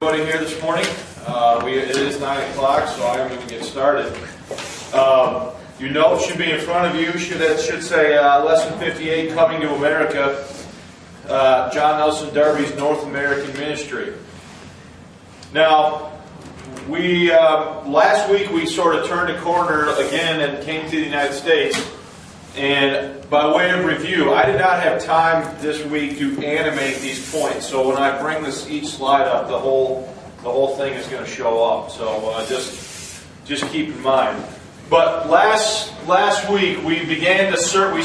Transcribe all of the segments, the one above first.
Everybody here this morning. It is 9 o'clock, so I'm going to get started. Your note should be in front of you. That should say Lesson 58, Coming to America, John Nelson Darby's North American Ministry. Now, last week we sort of turned a corner again and came to the United States. And by way of review, I did not have time this week to animate these points. So when I bring each slide up, the whole thing is going to show up. So just keep in mind. But last week we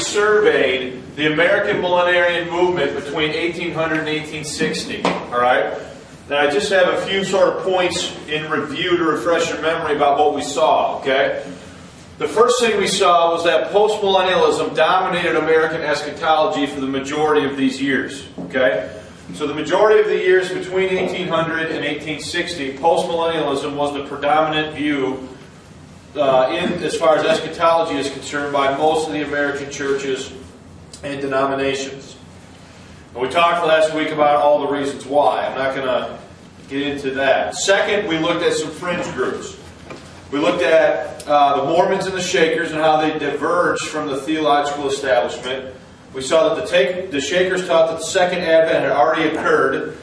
surveyed the American millenarian movement between 1800 and 1860. All right. And I just have a few sort of points in review to refresh your memory about what we saw. Okay. The first thing we saw was that postmillennialism dominated American eschatology for the majority of these years. Okay? So the majority of the years between 1800 and 1860, postmillennialism was the predominant view as far as eschatology is concerned by most of the American churches and denominations. And we talked last week about all the reasons why. I'm not going to get into that. Second, we looked at some fringe groups. We looked at the Mormons and the Shakers and how they diverged from the theological establishment. We saw that the Shakers taught that the second advent had already occurred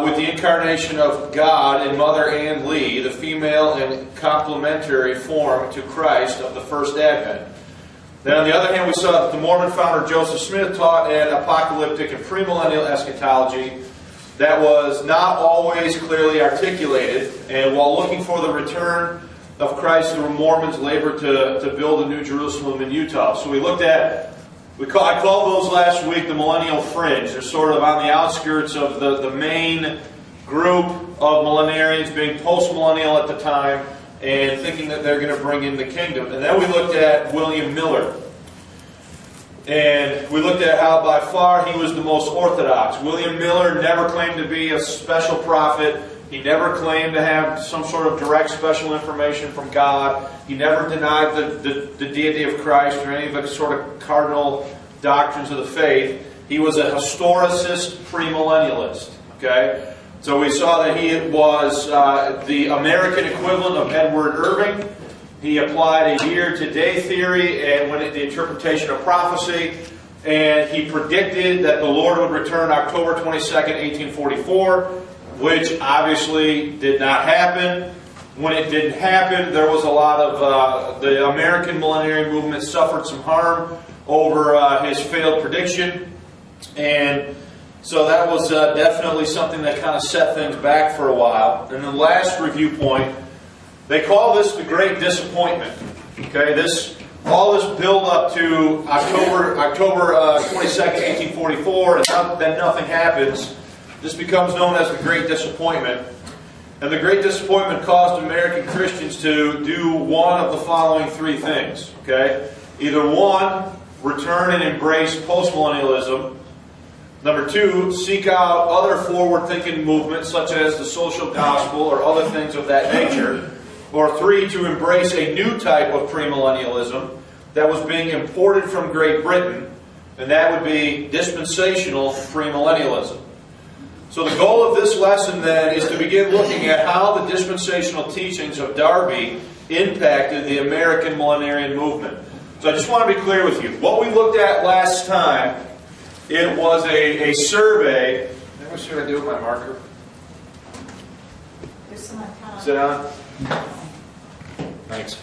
with the incarnation of God in Mother Ann Lee, the female and complementary form to Christ of the first advent. Then on the other hand, we saw that the Mormon founder Joseph Smith taught an apocalyptic and premillennial eschatology that was not always clearly articulated. And while looking for the return of Christ, the Mormons labored to build a new Jerusalem in Utah. So we looked at, I called those last week the millennial fringe. They're sort of on the outskirts of the main group of millenarians, being post-millennial at the time and thinking that they're going to bring in the kingdom. And then we looked at William Miller. And we looked at how by far he was the most orthodox. William Miller never claimed to be a special prophet. He never claimed to have some sort of direct special information from God. He never denied the deity of Christ or any of the sort of cardinal doctrines of the faith. He was a historicist premillennialist. Okay? So we saw that he was the American equivalent of Edward Irving. He applied a year-to-day theory and the interpretation of prophecy. And he predicted that the Lord would return October 22nd, 1844. Which obviously did not happen. When it didn't happen, there was a lot of the American millenarian movement suffered some harm over his failed prediction. And so that was definitely something that kind of set things back for a while. And the last review point, they call this the Great Disappointment. Okay, all this build up to October 22nd, 1844, and then nothing happens. This becomes known as the Great Disappointment. And the Great Disappointment caused American Christians to do one of the following three things. Okay? Either one, return and embrace postmillennialism. Number two, seek out other forward-thinking movements such as the social gospel or other things of that nature. Or three, to embrace a new type of premillennialism that was being imported from Great Britain, and that would be dispensational premillennialism. So the goal of this lesson then is to begin looking at how the dispensational teachings of Darby impacted the American millenarian movement. So I just want to be clear with you. What we looked at last time, it was a survey. What should I do with my marker? There's some on top. Sit down. Thanks.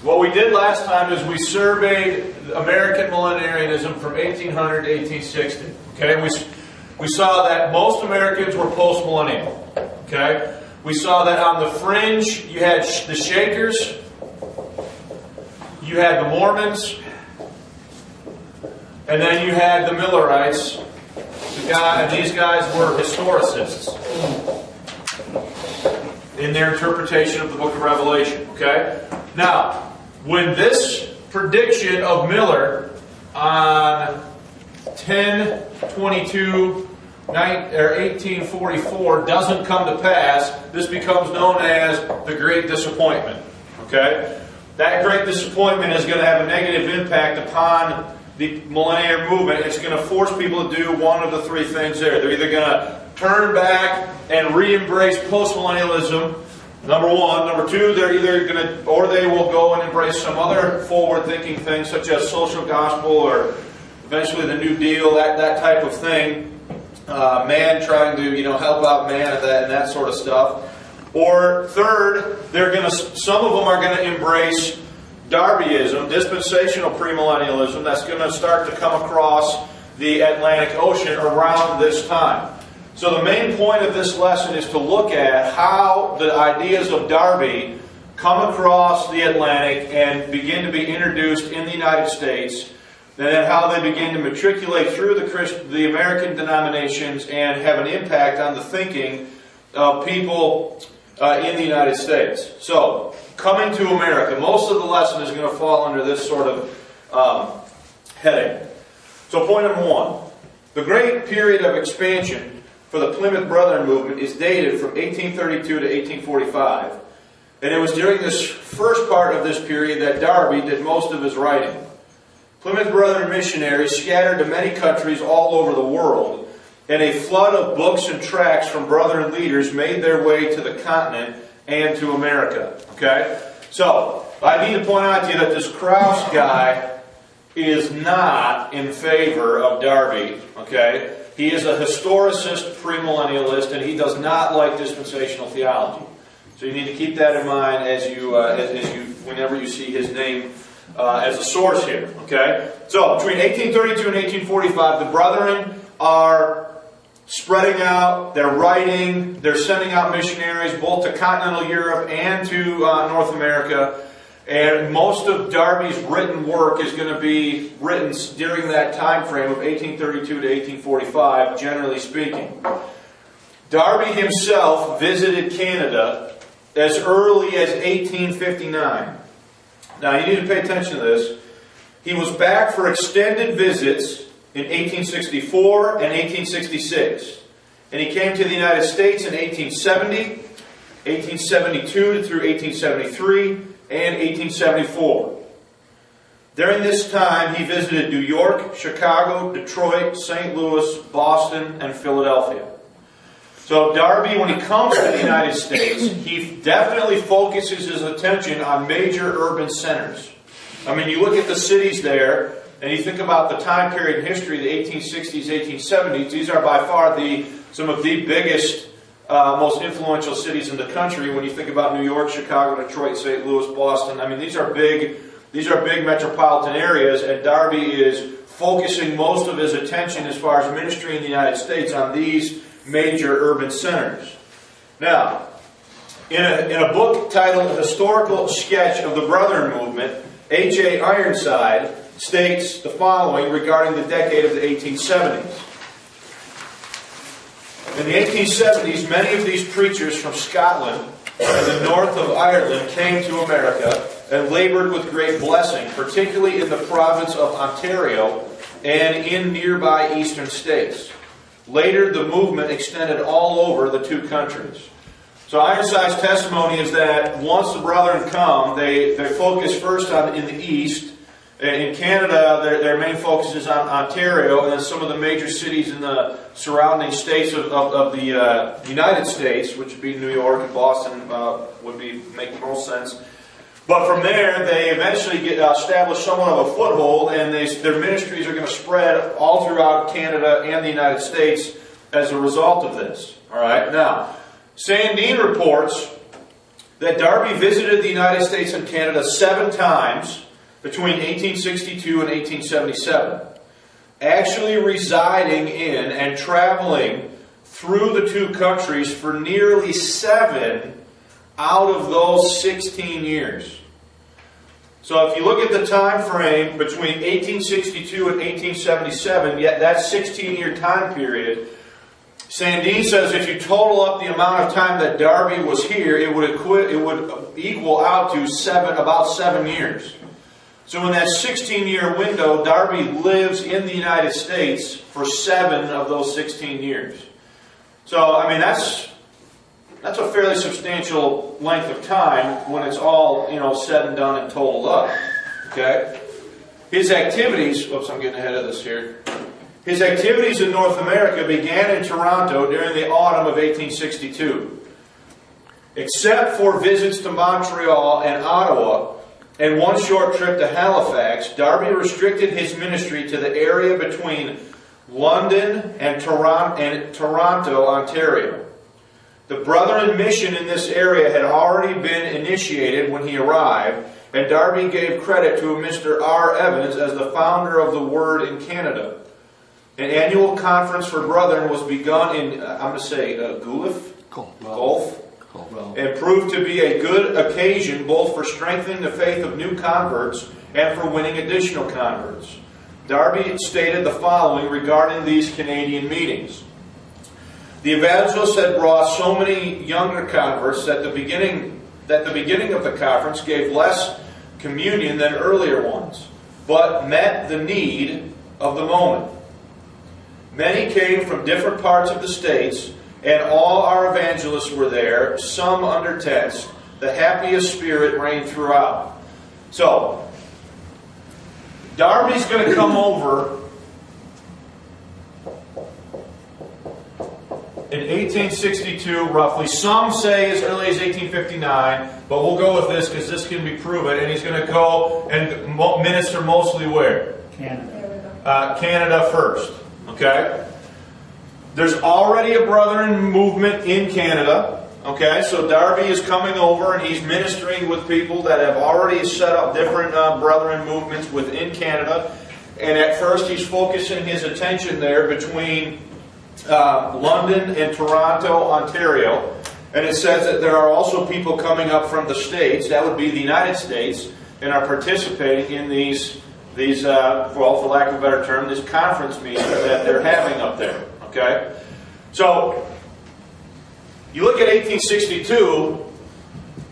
What we did last time is we surveyed American millenarianism from 1800 to 1860. Okay, we saw that most Americans were post-millennial. Okay? We saw that on the fringe, you had the Shakers, you had the Mormons, and then you had the Millerites. And these guys were historicists in their interpretation of the book of Revelation. Okay? Now, when this prediction of Miller on 1844 doesn't come to pass, this becomes known as the Great Disappointment. Okay? That Great Disappointment is going to have a negative impact upon the millennial movement. It's going to force people to do one of the three things there. They're either going to turn back and re-embrace postmillennialism. Number one. Number two, they're either going to, or they will go and embrace some other forward-thinking things, such as social gospel or eventually the New Deal, that type of thing. Man trying to, help out man and that sort of stuff. Or third, some of them are going to embrace Darbyism, dispensational premillennialism, that's going to start to come across the Atlantic Ocean around this time. So the main point of this lesson is to look at how the ideas of Darby come across the Atlantic and begin to be introduced in the United States, and then how they begin to matriculate through the American denominations and have an impact on the thinking of people in the United States. So, coming to America. Most of the lesson is going to fall under this sort of heading. So point number one. The great period of expansion for the Plymouth Brethren movement is dated from 1832 to 1845. And it was during this first part of this period that Darby did most of his writing. Plymouth Brethren missionaries scattered to many countries all over the world, and a flood of books and tracts from Brethren leaders made their way to the continent and to America. Okay? So, I need to point out to you that this Krause guy is not in favor of Darby. Okay? He is a historicist premillennialist, and he does not like dispensational theology. So you need to keep that in mind as you whenever you see his name as a source here. Okay? So, between 1832 and 1845, the Brethren are spreading out, they're writing, they're sending out missionaries both to continental Europe and to North America. And most of Darby's written work is going to be written during that time frame of 1832 to 1845, generally speaking. Darby himself visited Canada as early as 1859. Now, you need to pay attention to this. He was back for extended visits in 1864 and 1866. And he came to the United States in 1870, 1872 through 1873, and 1874. During this time, he visited New York, Chicago, Detroit, St. Louis, Boston, and Philadelphia. So Darby, when he comes to the United States, he definitely focuses his attention on major urban centers. I mean, you look at the cities there, and you think about the time period in history, the 1860s, 1870s, these are by far some of the biggest, most influential cities in the country. When you think about New York, Chicago, Detroit, St. Louis, Boston, I mean, these are big metropolitan areas, and Darby is focusing most of his attention as far as ministry in the United States on these major urban centers. Now, in a book titled Historical Sketch of the Brethren Movement, H.A. Ironside states the following regarding the decade of the 1870s. In the 1870s, many of these preachers from Scotland and the north of Ireland came to America and labored with great blessing, particularly in the province of Ontario and in nearby eastern states. Later, the movement extended all over the two countries. So Ironside's testimony is that once the Brethren come, they focus first in the east. In Canada, their main focus is on Ontario, and then some of the major cities in the surrounding states of the United States, which would be New York and Boston, would make most sense. But from there, they eventually establish somewhat of a foothold, and their ministries are going to spread all throughout Canada and the United States as a result of this. All right. Now, Sandine reports that Darby visited the United States and Canada 7 times between 1862 and 1877, actually residing in and traveling through the two countries for nearly 7 out of those 16 years. So if you look at the time frame between 1862 and 1877, yet that 16-year time period, Sandine says if you total up the amount of time that Darby was here, it would equal out to about 7 years. So in that 16-year window, Darby lives in the United States for 7 of those 16 years. So, I mean, that's a fairly substantial length of time when it's all, said and done and totaled up. Okay? His activities, whoops, I'm getting ahead of this here. His activities in North America began in Toronto during the autumn of 1862. Except for visits to Montreal and Ottawa, and one short trip to Halifax, Darby restricted his ministry to the area between London and Toronto, Ontario. The Brethren mission in this area had already been initiated when he arrived, and Darby gave credit to Mr. R. Evans as the founder of the Word in Canada. An annual conference for Brethren was begun in, Guelph, and proved to be a good occasion both for strengthening the faith of new converts and for winning additional converts. Darby stated the following regarding these Canadian meetings. The evangelists had brought so many younger converts that the beginning of the conference gave less communion than earlier ones, but met the need of the moment. Many came from different parts of the states, and all our evangelists were there, some under tents. The happiest spirit reigned throughout. So, Darby's going to come over in 1862, roughly. Some say as early as 1859, but we'll go with this because this can be proven. And he's going to go and minister mostly where? Canada. Canada first. Okay? There's already a Brethren movement in Canada. Okay? So Darby is coming over and he's ministering with people that have already set up different Brethren movements within Canada. And at first he's focusing his attention there between London and Toronto, Ontario. And it says that there are also people coming up from the States, that would be the United States, and are participating in these well, for lack of a better term, this conference meeting that they're having up there. Okay? So, you look at 1862,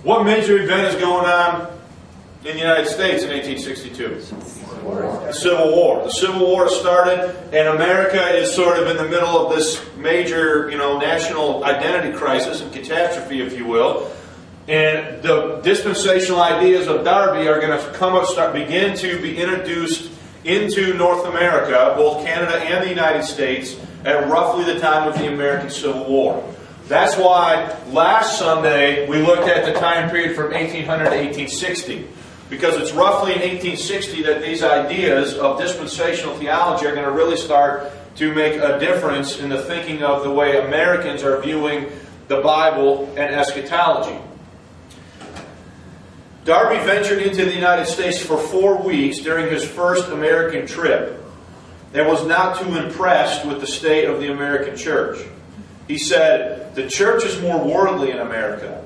what major event is going on in the United States in 1862? The Civil War. The Civil War started, and America is sort of in the middle of this major, national identity crisis and catastrophe, if you will. And the dispensational ideas of Darby are going to begin to be introduced into North America, both Canada and the United States, at roughly the time of the American Civil War. That's why last Sunday we looked at the time period from 1800 to 1860. Because it's roughly in 1860 that these ideas of dispensational theology are going to really start to make a difference in the thinking of the way Americans are viewing the Bible and eschatology. Darby ventured into the United States for 4 weeks during his first American trip and was not too impressed with the state of the American church. He said, "The church is more worldly in America.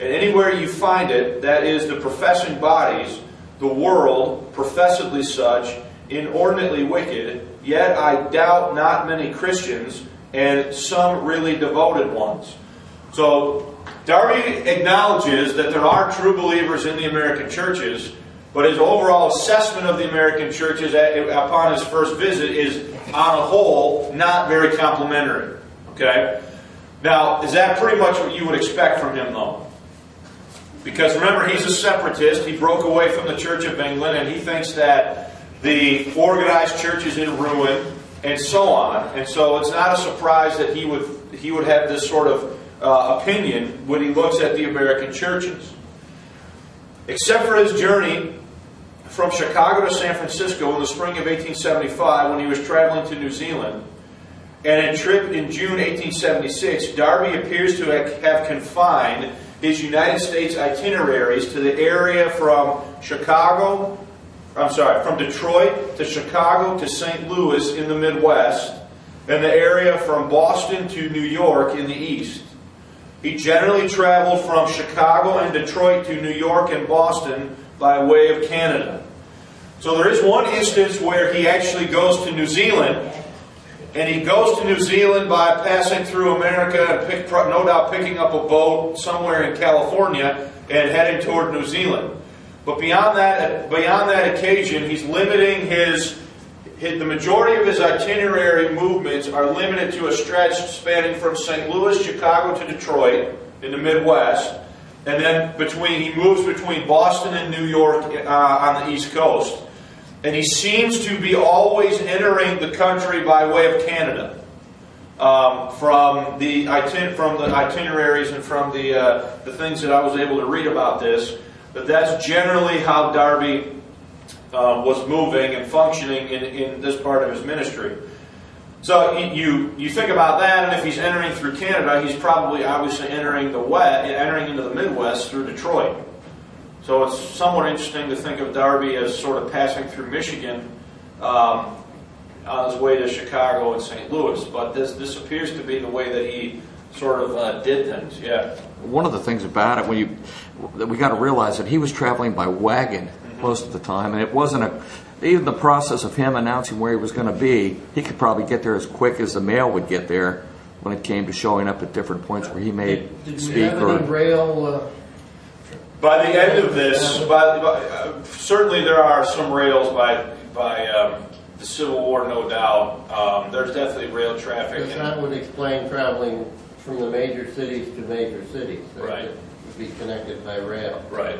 And anywhere you find it, that is the professing bodies, the world, professedly such, inordinately wicked, yet I doubt not many Christians, and some really devoted ones." So, Darby acknowledges that there are true believers in the American churches, but his overall assessment of the American churches upon his first visit is, on a whole, not very complimentary. Okay? Now, is that pretty much what you would expect from him, though? Because remember, he's a separatist. He broke away from the Church of England, and he thinks that the organized church is in ruin, and so on. And so it's not a surprise that he would have this sort of opinion when he looks at the American churches. Except for his journey from Chicago to San Francisco in the spring of 1875 when he was traveling to New Zealand, and a trip in June 1876, Darby appears to have confined his United States itineraries to the area from Detroit to Chicago to St. Louis in the Midwest, and the area from Boston to New York in the East. He generally traveled from Chicago and Detroit to New York and Boston by way of Canada. So there is one instance where he actually goes to New Zealand, and he goes to New Zealand by passing through America and no doubt picking up a boat somewhere in California and heading toward New Zealand. But beyond that occasion, he's limiting the majority of his itinerary movements are limited to a stretch spanning from St. Louis, Chicago to Detroit in the Midwest, and then he moves between Boston and New York on the East Coast. And he seems to be always entering the country by way of Canada. From the itineraries and from the things that I was able to read about this, that's generally how Darby was moving and functioning in this part of his ministry. So you think about that, and if he's entering through Canada, he's probably obviously entering into the Midwest through Detroit. So it's somewhat interesting to think of Darby as sort of passing through Michigan on his way to Chicago and St. Louis. But this appears to be the way that he sort of did things. Yeah. One of the things about it, that we got to realize that he was traveling by wagon most of the time, and it wasn't even the process of him announcing where he was going to be. He could probably get there as quick as the mail would get there when it came to showing up at different points where he may speak. Did we have any rail? By the end of this, certainly there are some rails by the Civil War, no doubt. There's definitely rail traffic. Because that would explain traveling from the major cities to major cities. Right. It would be connected by rail. Right.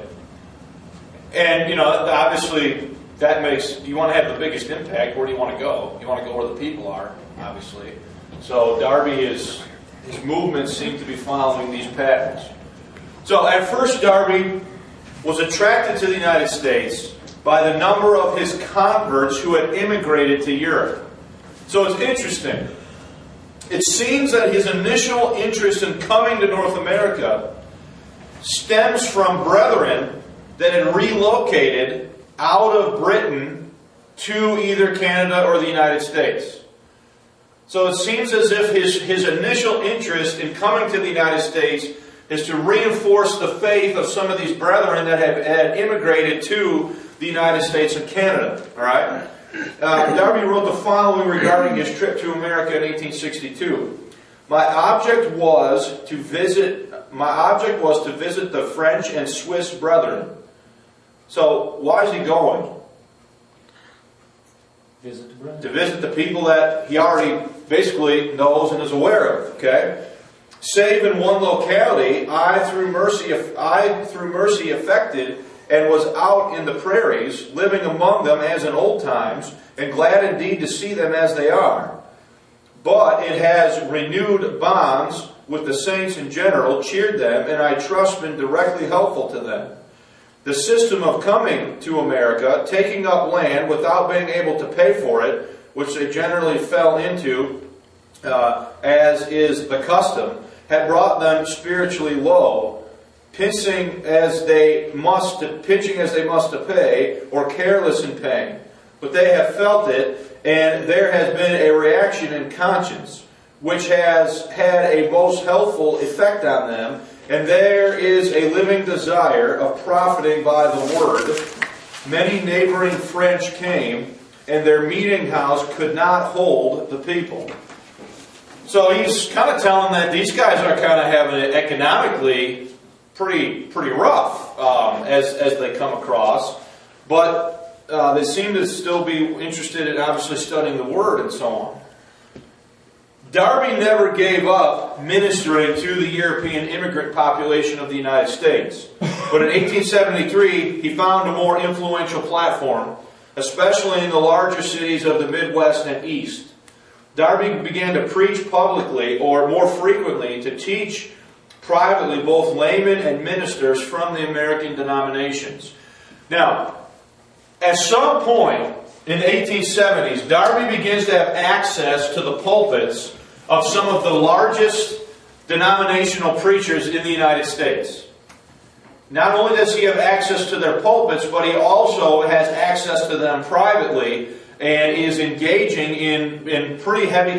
And, obviously, that makes, you want to have the biggest impact, where do you want to go? You want to go where the people are, obviously. So Darby, his movements seem to be following these patterns. So at first, Darby was attracted to the United States by the number of his converts who had immigrated to Europe. So it's interesting. It seems that his initial interest in coming to North America stems from brethren that had relocated out of Britain to either Canada or the United States. So it seems as if his initial interest in coming to the United States is to reinforce the faith of some of these brethren that had immigrated to the United States and Canada. All right? Darby wrote the following regarding his trip to America in 1862. My object was to visit the French and Swiss brethren. So why is he going? Visit the brethren. To visit the people that he already basically knows and is aware of. Okay? Save in one locality, I through mercy affected, and was out in the prairies, living among them as in old times, and glad indeed to see them as they are. But it has renewed bonds with the saints in general, cheered them, and I trust been directly helpful to them. The system of coming to America, taking up land without being able to pay for it, which they generally fell into, as is the custom, had brought them spiritually low, pinching as they must to pay, or careless in paying. But they have felt it, and there has been a reaction in conscience, which has had a most helpful effect on them, and there is a living desire of profiting by the word. Many neighboring French came, and their meeting house could not hold the people. So he's kind of telling that these guys are kind of having it economically pretty rough as they come across, but they seem to still be interested in obviously studying the Word and so on. Darby never gave up ministering to the European immigrant population of the United States, but in 1873 he found a more influential platform, especially in the larger cities of the Midwest and East. Darby began to preach publicly, or more frequently, to teach privately both laymen and ministers from the American denominations. Now, at some point in the 1870s, Darby begins to have access to the pulpits of some of the largest denominational preachers in the United States. Not only does he have access to their pulpits, but he also has access to them privately, and is engaging in pretty heavy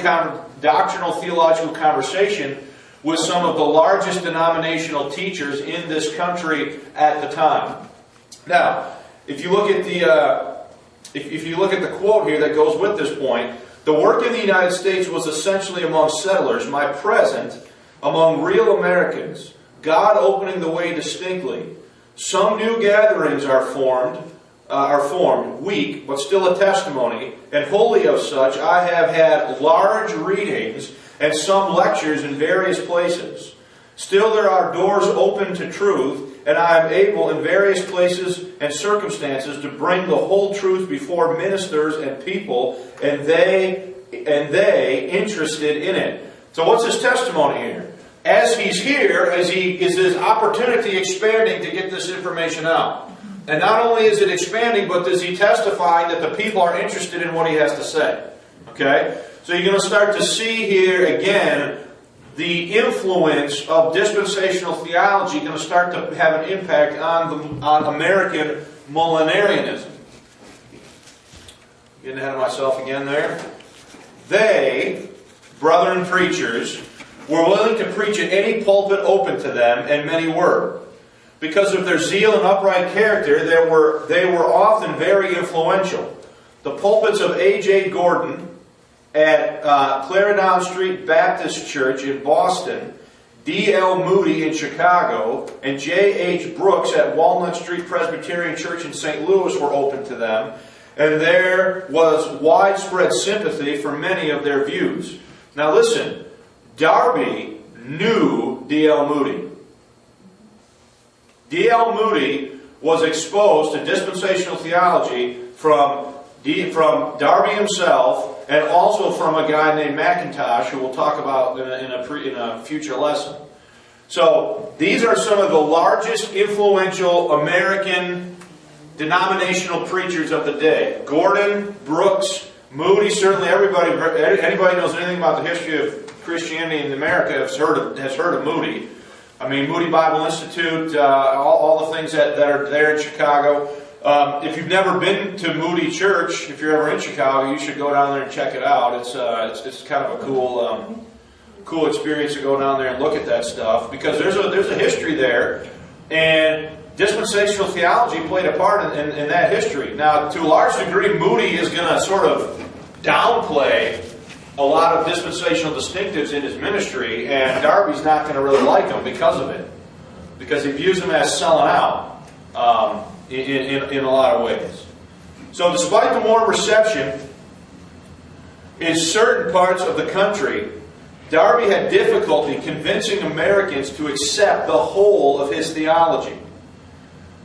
doctrinal theological conversation with some of the largest denominational teachers in this country at the time. Now, if you look at the quote here that goes with this point, the work in the United States was essentially among settlers, my present among real Americans, God opening the way distinctly. Some new gatherings are formed, weak, but still a testimony, and wholly of such I have had large readings and some lectures in various places. Still there are doors open to truth, and I am able in various places and circumstances to bring the whole truth before ministers and people, and they interested in it. So what's his testimony here? As he's here, is his opportunity expanding to get this information out? And not only is it expanding, but does he testify that the people are interested in what he has to say? Okay? So you're going to start to see here again the influence of dispensational theology going to start to have an impact on American millenarianism. Getting ahead of myself again there. They, brethren preachers, were willing to preach in any pulpit open to them, and many were. Because of their zeal and upright character, they were often very influential. The pulpits of A.J. Gordon at Clarendon Street Baptist Church in Boston, D.L. Moody in Chicago, and J.H. Brooks at Walnut Street Presbyterian Church in St. Louis were open to them, and there was widespread sympathy for many of their views. Now listen, Darby knew D.L. Moody. D.L. Moody was exposed to dispensational theology from Darby himself, and also from a guy named McIntosh, who we'll talk about in a future lesson. So these are some of the largest influential American denominational preachers of the day. Gordon, Brooks, Moody. Certainly anybody knows anything about the history of Christianity in America has heard of Moody. I mean, Moody Bible Institute, all the things that are there in Chicago. If you've never been to Moody Church, if you're ever in Chicago, you should go down there and check it out. It's kind of a cool experience to go down there and look at that stuff, because there's a history there, and dispensational theology played a part in that history. Now, to a large degree, Moody is going to sort of downplay a lot of dispensational distinctives in his ministry, and Darby's not going to really like him because of it, because he views him as selling out in a lot of ways. So despite the warm reception in certain parts of the country, Darby had difficulty convincing Americans to accept the whole of his theology.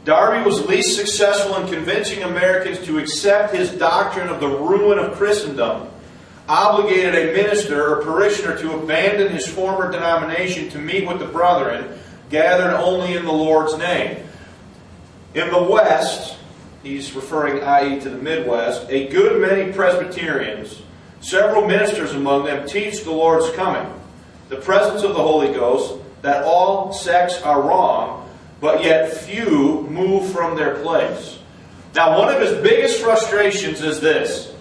Darby was least successful in convincing Americans to accept his doctrine of the ruin of Christendom, obligated a minister or parishioner to abandon his former denomination to meet with the brethren, gathered only in the Lord's name. In the West, he's referring, i.e., to the Midwest, a good many Presbyterians, several ministers among them, teach the Lord's coming, the presence of the Holy Ghost, that all sects are wrong, but yet few move from their place. Now, one of his biggest frustrations is this.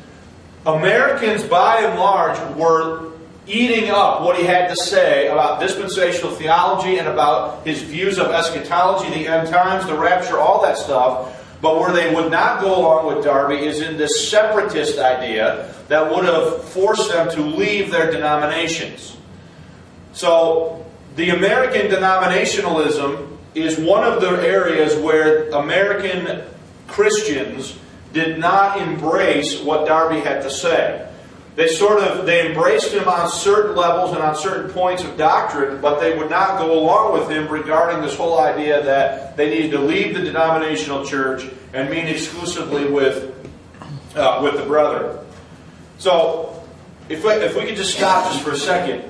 Americans, by and large, were eating up what he had to say about dispensational theology and about his views of eschatology, the end times, the rapture, all that stuff. But where they would not go along with Darby is in this separatist idea that would have forced them to leave their denominations. So the American denominationalism is one of the areas where American Christians did not embrace what Darby had to say. They embraced him on certain levels and on certain points of doctrine, but they would not go along with him regarding this whole idea that they needed to leave the denominational church and meet exclusively with the brethren. So, if we could just stop just for a second,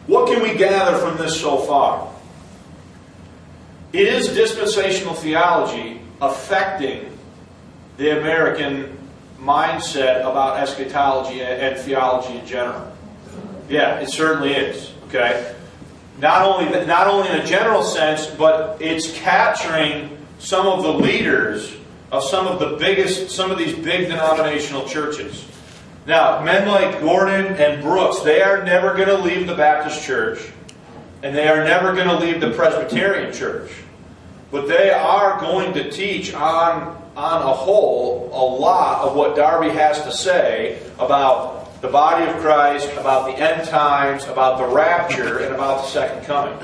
what can we gather from this so far? Is dispensational theology affecting the American mindset about eschatology and theology in general? Yeah, it certainly is. Okay, not only in a general sense, but it's capturing some of the leaders of some of these big denominational churches. Now, men like Gordon and Brooks, they are never going to leave the Baptist church, and they are never going to leave the Presbyterian church, but they are going to teach on a whole a lot of what Darby has to say about the body of Christ, about the end times, about the rapture, and about the second coming.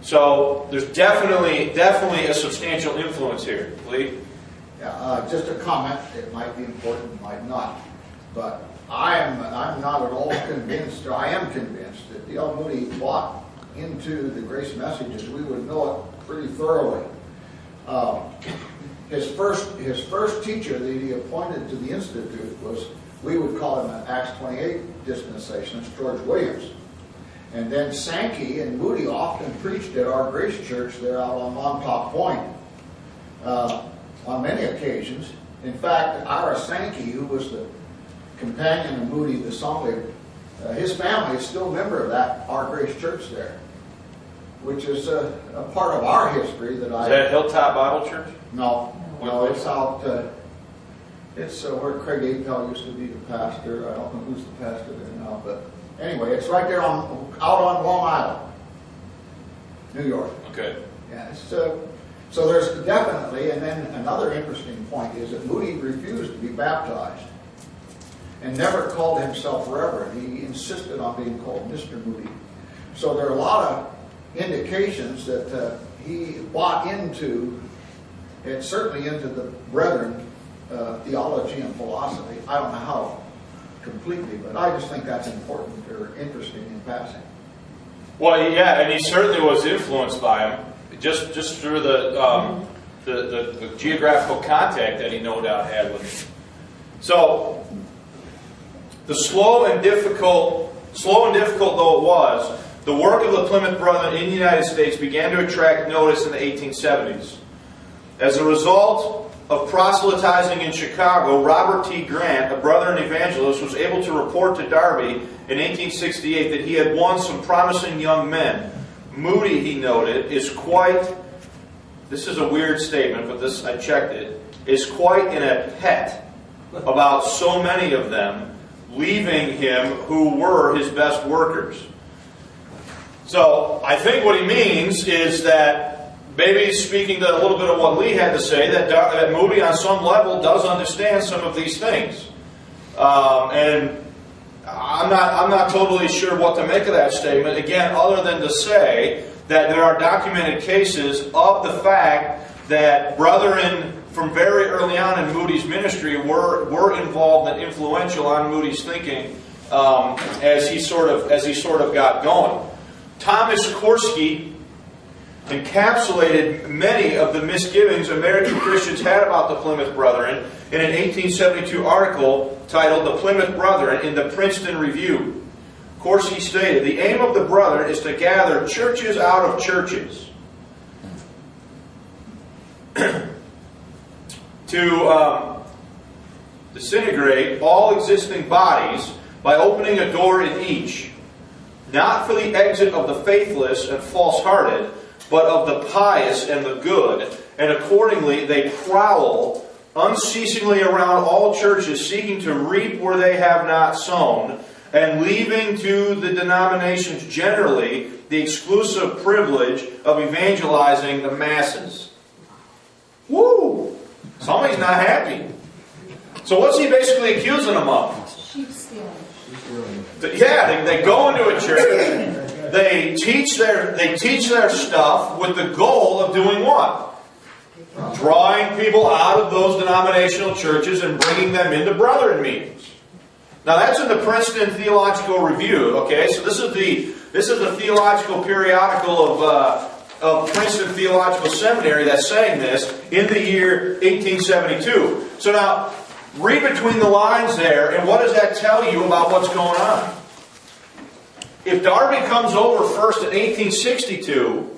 So there's definitely a substantial influence here. Lee? Yeah, just a comment. It might be important, it might not. But I'm not at all convinced, or I am convinced, that D.L. Moody bought into the grace messages, we would know it pretty thoroughly. His first teacher that he appointed to the Institute was, we would call him an Acts 28 dispensationalist, George Williams. And then Sankey and Moody often preached at our Grace Church there out on Montauk Point on many occasions. In fact, Ira Sankey, who was the companion of Moody, the song leader, his family is still a member of our Grace Church there, which is a part of our history that Is that Hilltop Bible Church? No, it's out. It's where Craig Apel used to be the pastor. I don't know who's the pastor there now, but anyway, it's right there out on Long Island, New York. Okay. Yeah. So there's definitely, and then another interesting point is that Moody refused to be baptized and never called himself Reverend. He insisted on being called Mr. Moody. So there are a lot of indications that he bought into, and certainly into the Brethren theology and philosophy. I don't know how completely, but I just think that's important or interesting in passing. Well, yeah, and he certainly was influenced by him, just through the geographical contact that he no doubt had with him. So, the slow and difficult though it was, the work of the Plymouth Brethren in the United States began to attract notice in the 1870s. As a result of proselytizing in Chicago, Robert T. Grant, a Brethren evangelist, was able to report to Darby in 1868 that he had won some promising young men. Moody, he noted, is quite, this is a weird statement, but this, I checked it, is quite in a pet about so many of them leaving him who were his best workers. So, I think what he means is that, maybe speaking to a little bit of what Lee had to say, that Moody on some level does understand some of these things. And I'm not totally sure what to make of that statement, again, other than to say that there are documented cases of the fact that brethren from very early on in Moody's ministry were involved and influential on Moody's thinking as he sort of got going. Thomas Korsky encapsulated many of the misgivings American Christians had about the Plymouth Brethren in an 1872 article titled "The Plymouth Brethren" in the Princeton Review. Korsky stated, "The aim of the Brethren is to gather churches out of churches, to disintegrate all existing bodies by opening a door in each, not for the exit of the faithless and false-hearted, but of the pious and the good, and accordingly they prowl unceasingly around all churches, seeking to reap where they have not sown, and leaving to the denominations generally the exclusive privilege of evangelizing the masses." Woo! Somebody's not happy. So what's he basically accusing them of? Sheep stealing. Yeah, they go into a church, they teach their stuff with the goal of doing what? Drawing people out of those denominational churches and bringing them into brethren meetings. Now that's in the Princeton Theological Review. Okay, so this is the theological periodical of Princeton Theological Seminary that's saying this in the year 1872. So now, read between the lines there, and what does that tell you about what's going on? If Darby comes over first in 1862,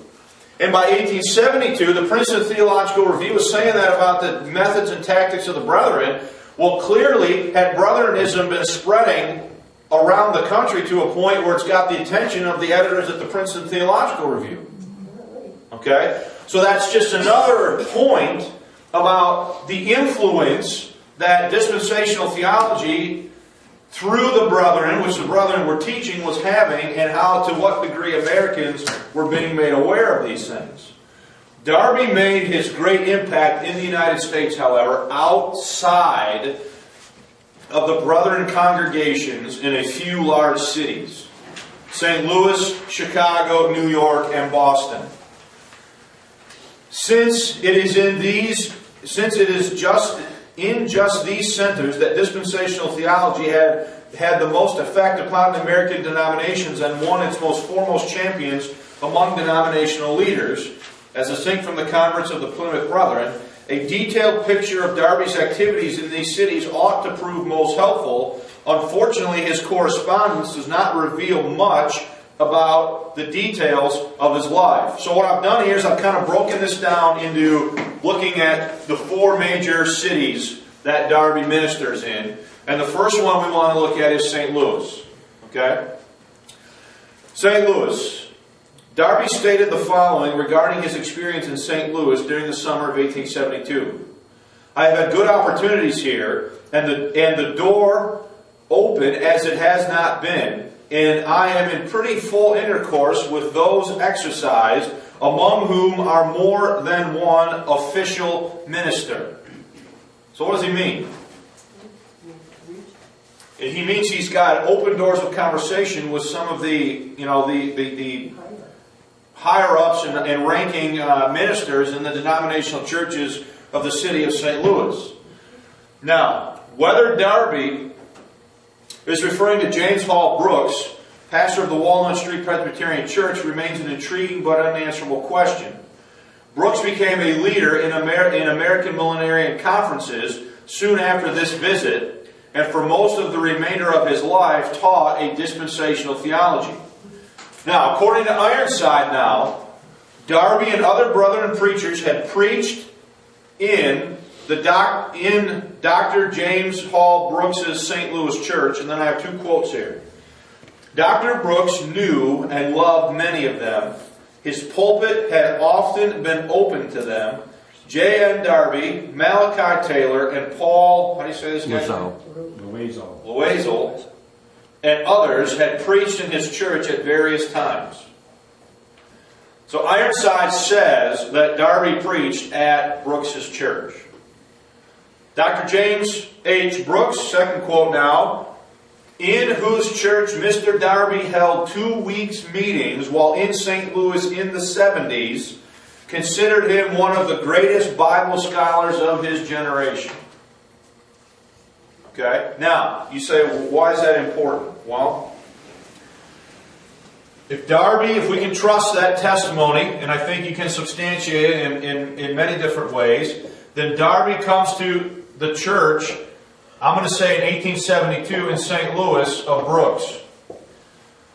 and by 1872 the Princeton Theological Review is saying that about the methods and tactics of the Brethren, well, clearly, had Brethrenism been spreading around the country to a point where it's got the attention of the editors at the Princeton Theological Review. Okay? So that's just another point about the influence that dispensational theology through the Brethren, which the Brethren were teaching, was having, and how, to what degree Americans were being made aware of these things. Darby made his great impact in the United States, however, outside of the Brethren congregations in a few large cities: St. Louis, Chicago, New York, and Boston. Since it is just in these centers that dispensational theology had the most effect upon the American denominations and won its most foremost champions among denominational leaders, as distinct from the converts of the Plymouth Brethren, a detailed picture of Darby's activities in these cities ought to prove most helpful. Unfortunately, his correspondence does not reveal much about the details of his life. So what I've done here is I've kind of broken this down into looking at the 4 major cities that Darby ministers in. And the first one we want to look at is St. Louis. Okay? St. Louis. Darby stated the following regarding his experience in St. Louis during the summer of 1872. I have had good opportunities here, and the door open as it has not been, and I am in pretty full intercourse with those exercised, among whom are more than one official minister. So what does he mean? He means he's got open doors of conversation with some of the higher-ups and ranking ministers in the denominational churches of the city of St. Louis. Now, whether Darby is referring to James Hall Brooks, pastor of the Walnut Street Presbyterian Church, remains an intriguing but unanswerable question. Brooks became a leader in American millenarian conferences soon after this visit, and for most of the remainder of his life taught a dispensational theology. Now, according to Ironside now, Darby and other brethren preachers had preached in Dr. James Hall Brooks' St. Louis church, and then I have 2 quotes here. Dr. Brooks knew and loved many of them. His pulpit had often been open to them. J.N. Darby, Malachi Taylor, and Paul, how do you say this guy's name? Loiseau, and others had preached in his church at various times. So Ironside says that Darby preached at Brooks' church. Dr. James H. Brooks, second quote now, in whose church Mr. Darby held 2 weeks meetings while in St. Louis in the 70s, considered him one of the greatest Bible scholars of his generation. Okay? Now, you say, well, why is that important? Well, if we can trust that testimony, and I think you can substantiate it in many different ways, then Darby comes to the church, I'm going to say in 1872 in St. Louis, of Brooks.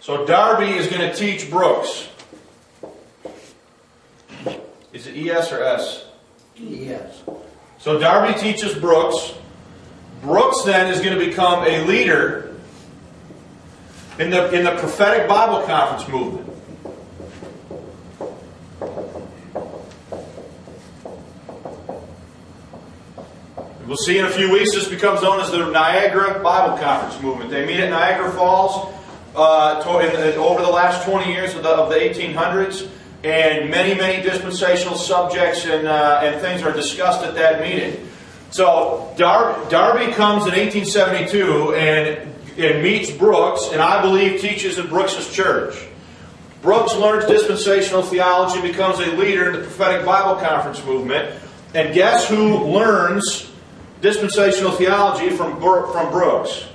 So Darby is going to teach Brooks. Is it E-S or S? Yes. So Darby teaches Brooks. Brooks then is going to become a leader in the prophetic Bible conference movement. We'll see in a few weeks this becomes known as the Niagara Bible Conference movement. They meet at Niagara Falls over the last 20 years of the 1800s, and many dispensational subjects and things are discussed at that meeting. So Darby comes in 1872 and meets Brooks, and I believe teaches in Brooks' church. Brooks learns dispensational theology, becomes a leader in the prophetic Bible conference movement, and guess who learns dispensational theology from Brooks?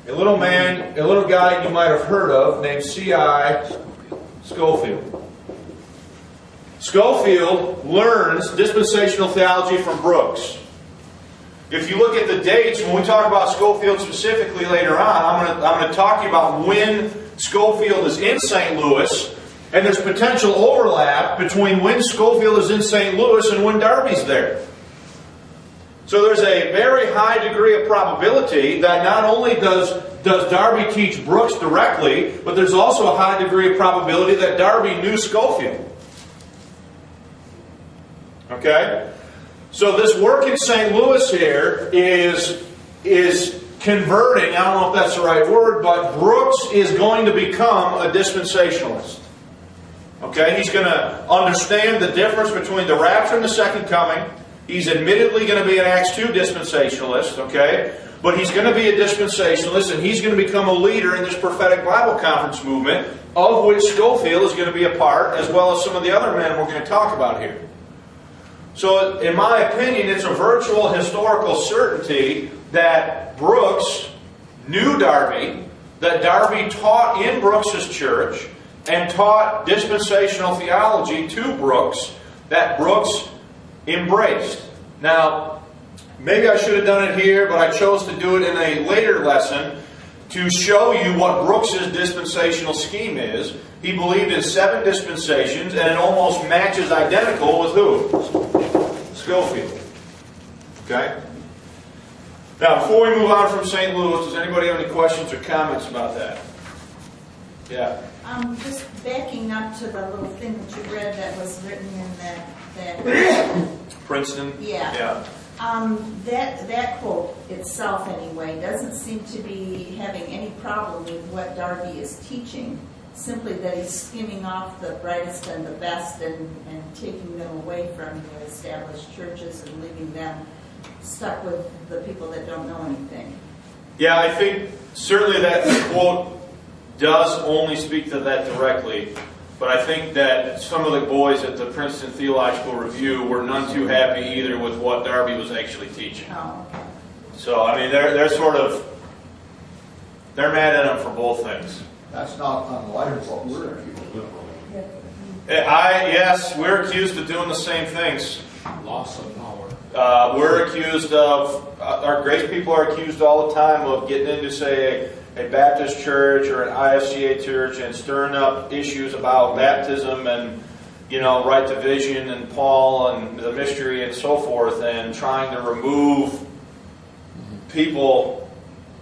A little guy you might have heard of named C.I. Scofield. Scofield learns dispensational theology from Brooks. If you look at the dates, when we talk about Scofield specifically later on, I'm going to talk to you about when Scofield is in St. Louis, and there's potential overlap between when Scofield is in St. Louis and when Darby's there. So there's a very high degree of probability that not only does Darby teach Brooks directly, but there's also a high degree of probability that Darby knew Scofield. Okay? So this work in St. Louis here is converting, I don't know if that's the right word, but Brooks is going to become a dispensationalist. Okay? He's going to understand the difference between the rapture and the second coming. He's admittedly going to be an Acts 2 dispensationalist, okay? But he's going to be a dispensationalist, and he's going to become a leader in this prophetic Bible conference movement, of which Scofield is going to be a part, as well as some of the other men we're going to talk about here. So, in my opinion, it's a virtual historical certainty that Brooks knew Darby, that Darby taught in Brooks' church, and taught dispensational theology to Brooks that Brooks embraced. Now, maybe I should have done it here, but I chose to do it in a later lesson to show you what Brooks' dispensational scheme is. He believed in 7 dispensations, and it almost matches identical with who? Scofield. Okay? Now, before we move on from St. Louis, does anybody have any questions or comments about that? Yeah. Just backing up to the little thing that you read that was written in that Princeton? Yeah. That quote itself, anyway, doesn't seem to be having any problem with what Darby is teaching. Simply that he's skimming off the brightest and the best and taking them away from the established churches and leaving them stuck with the people that don't know anything. Yeah, I think certainly that quote does only speak to that directly. But I think that some of the boys at the Princeton Theological Review were none too happy either with what Darby was actually teaching. Oh, okay. So, I mean, they're mad at him for both things. That's not unlike what we're accused of. Yes, we're accused of doing the same things. Loss of power. We're accused of, our grace people are accused all the time of getting into, say, a Baptist church or an ISGA church and stirring up issues about baptism and, right division and Paul and the mystery and so forth, and trying to remove people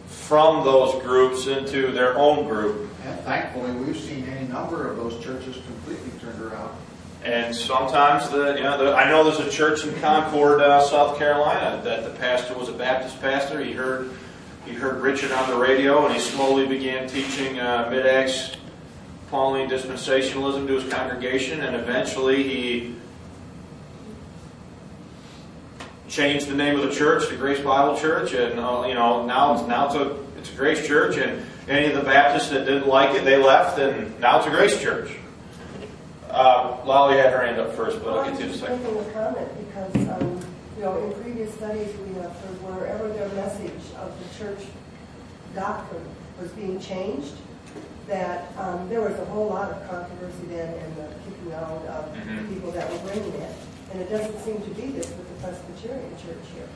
from those groups into their own group. And thankfully, we've seen any number of those churches completely turned around. And sometimes, I know there's a church in Concord, South Carolina, that the pastor was a Baptist pastor. He heard Richard on the radio, and he slowly began teaching mid-Acts Pauline dispensationalism to his congregation, and eventually he changed the name of the church to Grace Bible Church, and now it's a Grace Church, and any of the Baptists that didn't like it, they left, and now it's a Grace Church. Lolly had her hand up first, but I'll get to you in a second. I'm just making a comment because, in previous studies we have heard wherever their message of the church doctrine was being changed, that there was a whole lot of controversy then and the kicking out of people that were bringing it. And it doesn't seem to be this with the Presbyterian church here.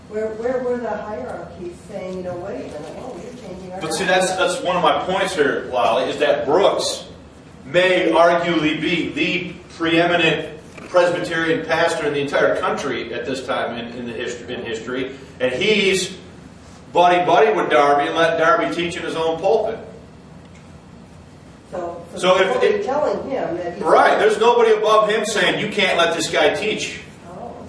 Where were the hierarchies saying, wait a minute, you're changing our But see, that's one of my points here, Lolly, is that Brooks may arguably be the preeminent Presbyterian pastor in the entire country at this time in history, and he's buddy with Darby and let Darby teach in his own pulpit. So if telling him that he's right, there's nobody above him saying you can't let this guy teach. Oh,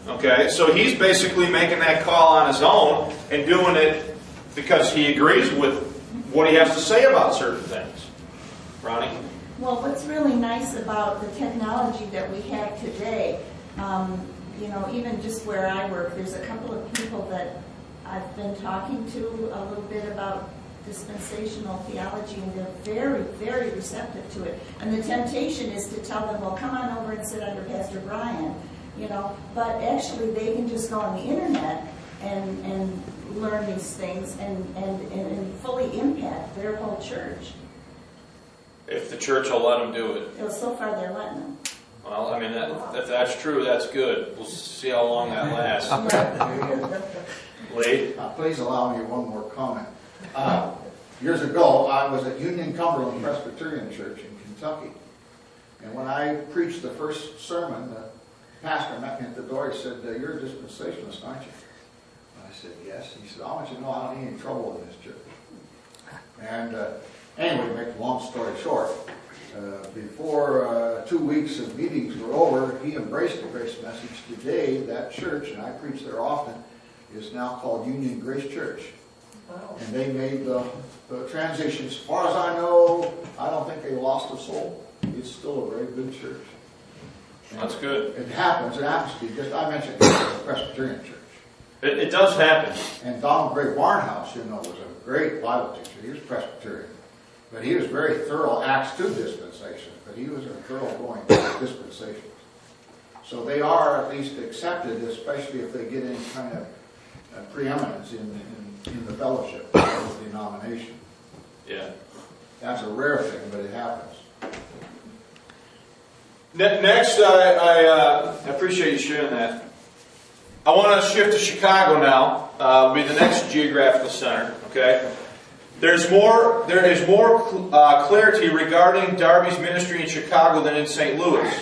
okay. Okay, so he's basically making that call on his own and doing it because he agrees with what he has to say about certain things. Ronnie? Well, what's really nice about the technology that we have today, even just where I work, there's a couple of people that I've been talking to a little bit about dispensational theology, and they're very, very receptive to it. And the temptation is to tell them, well, come on over and sit under Pastor Brian, but actually they can just go on the internet and learn these things and fully impact their whole church. If the church will let them do it. So far they're letting them. Well, I mean, if that's true, that's good. We'll see how long that lasts. Lee? Please allow me one more comment. Years ago, I was at Union Cumberland Presbyterian Church in Kentucky. And when I preached the first sermon, the pastor met me at the door. He said, you're a dispensationalist, aren't you? I said, yes. He said, I want you to know I don't need any trouble in this church. And anyway, to make a long story short, before 2 weeks of meetings were over, he embraced the grace message. Today, that church, and I preach there often, is now called Union Grace Church. Wow. And they made the transition. As far as I know, I don't think they lost a soul. It's still a very good church. And That's good. It happens to be just, I mentioned the Presbyterian church. It does happen. And Donald Gray Barnhouse, was a great Bible teacher. He was Presbyterian. But he was very thorough Acts 2 dispensation. But he was a thoroughgoing dispensationalist. So they are at least accepted, especially if they get any kind of preeminence in the fellowship of the denomination. Yeah. That's a rare thing, but it happens. Next, I appreciate you sharing that. I want to shift to Chicago now. Will be the next geographical center. Okay. There is more clarity regarding Darby's ministry in Chicago than in St. Louis.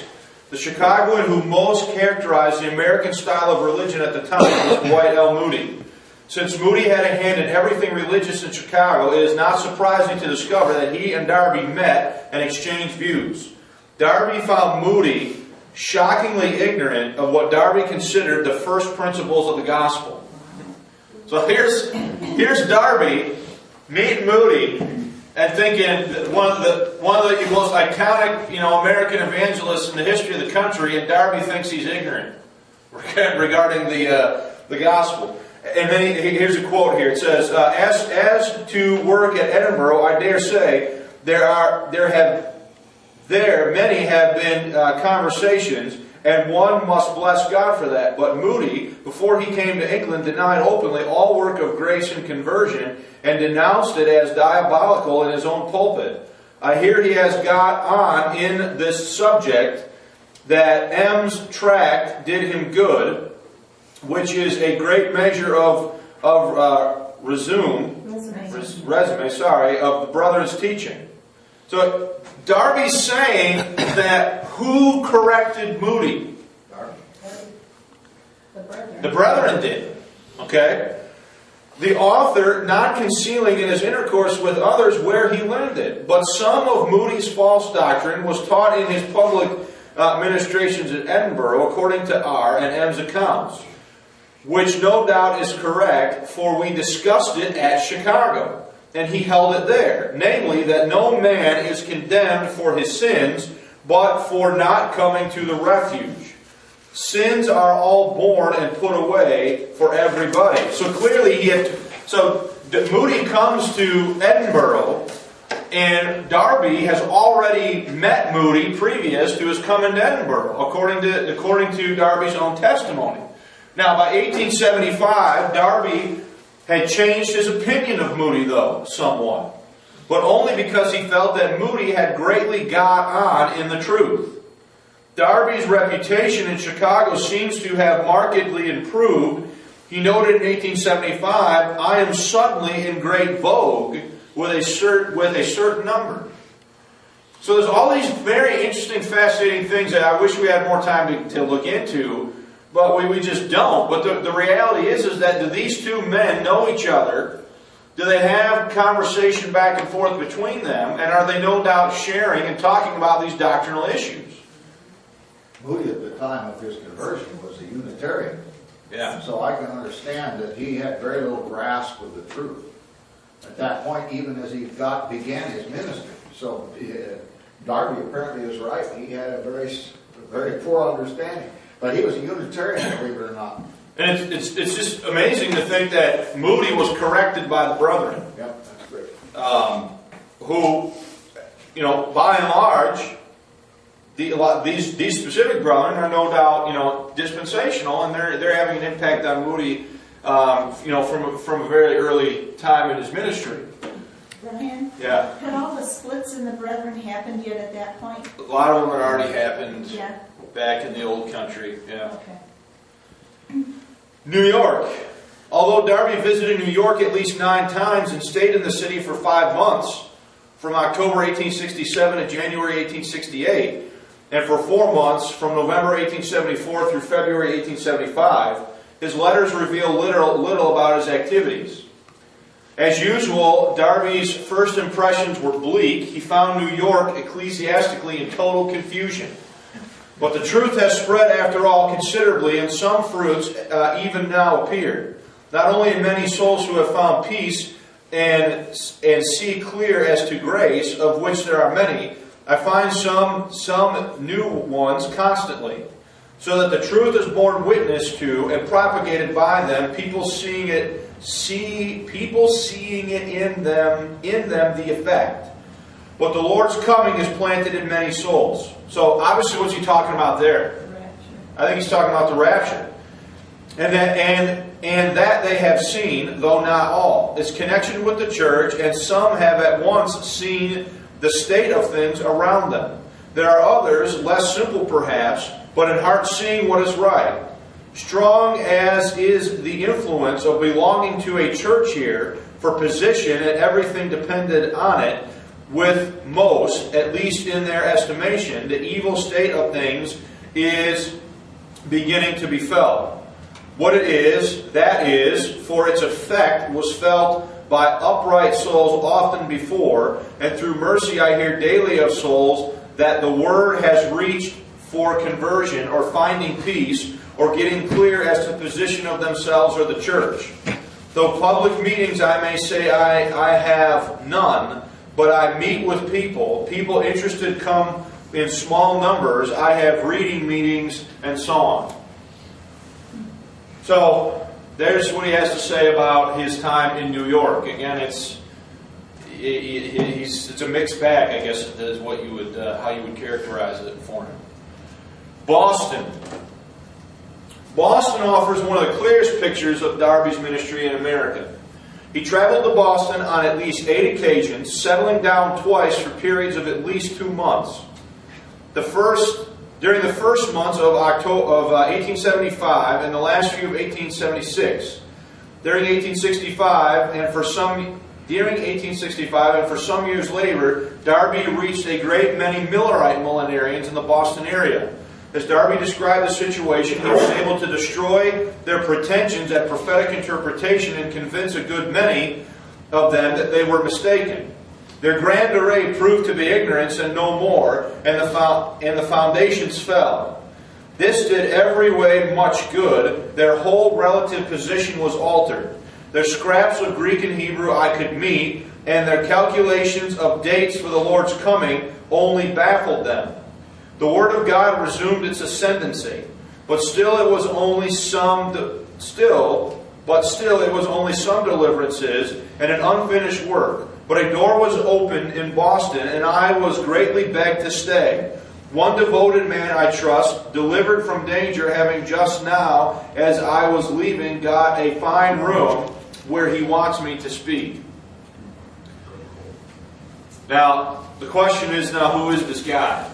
The Chicagoan who most characterized the American style of religion at the time was Dwight L. Moody. Since Moody had a hand in everything religious in Chicago, it is not surprising to discover that he and Darby met and exchanged views. Darby found Moody shockingly ignorant of what Darby considered the first principles of the gospel. So here's Darby meeting Moody and thinking that one of the most iconic, American evangelists in the history of the country, and Darby thinks he's ignorant regarding the gospel. And then here's a quote here. It says, "As to work at Edinburgh, I dare say many have been conversations, and one must bless God for that. But Moody, before he came to England, denied openly all work of grace and conversion, and denounced it as diabolical in his own pulpit. I hear he has got on in this subject that M's tract did him good, which is a great measure of resume of the brother's teaching." So Darby's saying that who corrected Moody? The brethren did. Okay? The author not concealing in his intercourse with others where he learned it. But some of Moody's false doctrine was taught in his public ministrations at Edinburgh, according to R. and M's accounts, which no doubt is correct, for we discussed it at Chicago, and he held it there, namely that no man is condemned for his sins, but for not coming to the refuge. Sins are all borne and put away for everybody. So clearly Moody comes to Edinburgh, and Darby has already met Moody previous to his coming to Edinburgh, according to Darby's own testimony. Now, by 1875, Darby had changed his opinion of Moody, though, somewhat. But only because he felt that Moody had greatly got on in the truth. Darby's reputation in Chicago seems to have markedly improved. He noted in 1875, "I am suddenly in great vogue with a certain number." So there's all these very interesting, fascinating things that I wish we had more time to look into, but we just don't. But the reality is that do these two men know each other? Do they have conversation back and forth between them? And are they no doubt sharing and talking about these doctrinal issues? Moody at the time of his conversion was a Unitarian. Yeah. So I can understand that he had very little grasp of the truth at that point, even as he began his ministry. So Darby apparently is right. He had a very poor understanding. But he was a Unitarian, believe it or not. And it's just amazing to think that Moody was corrected by the brethren. Yep, that's great. Who, by and large, these specific brethren are no doubt, dispensational, and they're having an impact on Moody, from a very early time in his ministry. Brian? Yeah. Had all the splits in the brethren happened yet at that point? A lot of them had already happened Yeah. back in the old country. Yeah. Okay. New York. Although Darby visited New York at least 9 times and stayed in the city for 5 months, from October 1867 to January 1868, and for 4 months, from November 1874 through February 1875, his letters reveal little about his activities. As usual, Darby's first impressions were bleak. He found New York ecclesiastically in total confusion. But the truth has spread, after all, considerably, and some fruits even now appear. Not only in many souls who have found peace and see clear as to grace, of which there are many, I find some new ones constantly. So that the truth is borne witness to and propagated by them, people seeing it in them the effect. But the Lord's coming is planted in many souls. So obviously, what's he talking about there? Rapture. I think he's talking about the rapture. And and that they have seen, though not all. Its connection with the church, and some have at once seen the state of things around them. There are others, less simple perhaps, but in heart seeing what is right. Strong as is the influence of belonging to a church here, for position and everything depended on it, with most, at least in their estimation, the evil state of things is beginning to be felt. What it is, that is, for its effect was felt by upright souls often before, and through mercy I hear daily of souls that the word has reached for conversion or finding peace or getting clear as to position of themselves or the church. Though public meetings I may say I have none, but I meet with people interested come in small numbers, I have reading meetings and so on. So, there's what he has to say about his time in New York. Again, it's a mixed bag, I guess, is what you would how you would characterize it for him. Boston. Boston offers one of the clearest pictures of Darby's ministry in America. He traveled to Boston on at least 8 occasions, settling down twice for periods of at least 2 months. During the first months of 1875 and the last few of 1876. During 1865 and for some years later, Darby reached a great many Millerite millenarians in the Boston area. As Darby described the situation, he was able to destroy their pretensions at prophetic interpretation and convince a good many of them that they were mistaken. Their grand array proved to be ignorance and no more, and the foundations fell. This did every way much good. Their whole relative position was altered. Their scraps of Greek and Hebrew I could meet, and their calculations of dates for the Lord's coming only baffled them. The Word of God resumed its ascendancy, but still it was only some deliverances and an unfinished work. But a door was opened in Boston, and I was greatly begged to stay. One devoted man, I trust, delivered from danger, having just now, as I was leaving, got a fine room where he wants me to speak. Now, the question is now, who is this guy?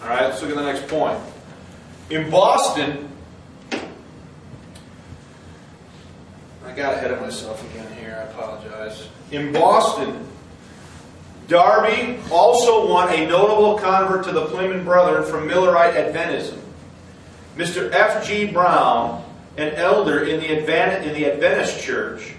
All right, let's look at the next point. In Boston, I got ahead of myself again here, I apologize. In Boston, Darby also won a notable convert to the Plymouth Brethren from Millerite Adventism. Mr. F.G. Brown, an elder in the Adventist Church,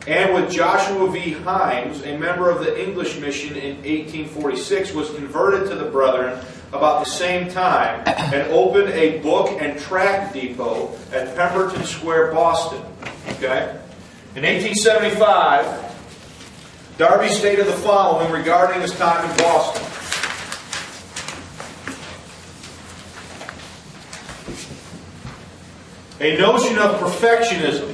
and with Joshua V. Himes, a member of the English mission in 1846, was converted to the Brethren about the same time and opened a book and tract depot at Pemberton Square, Boston. Okay? In 1875, Darby stated the following regarding his time in Boston. A notion of perfectionism.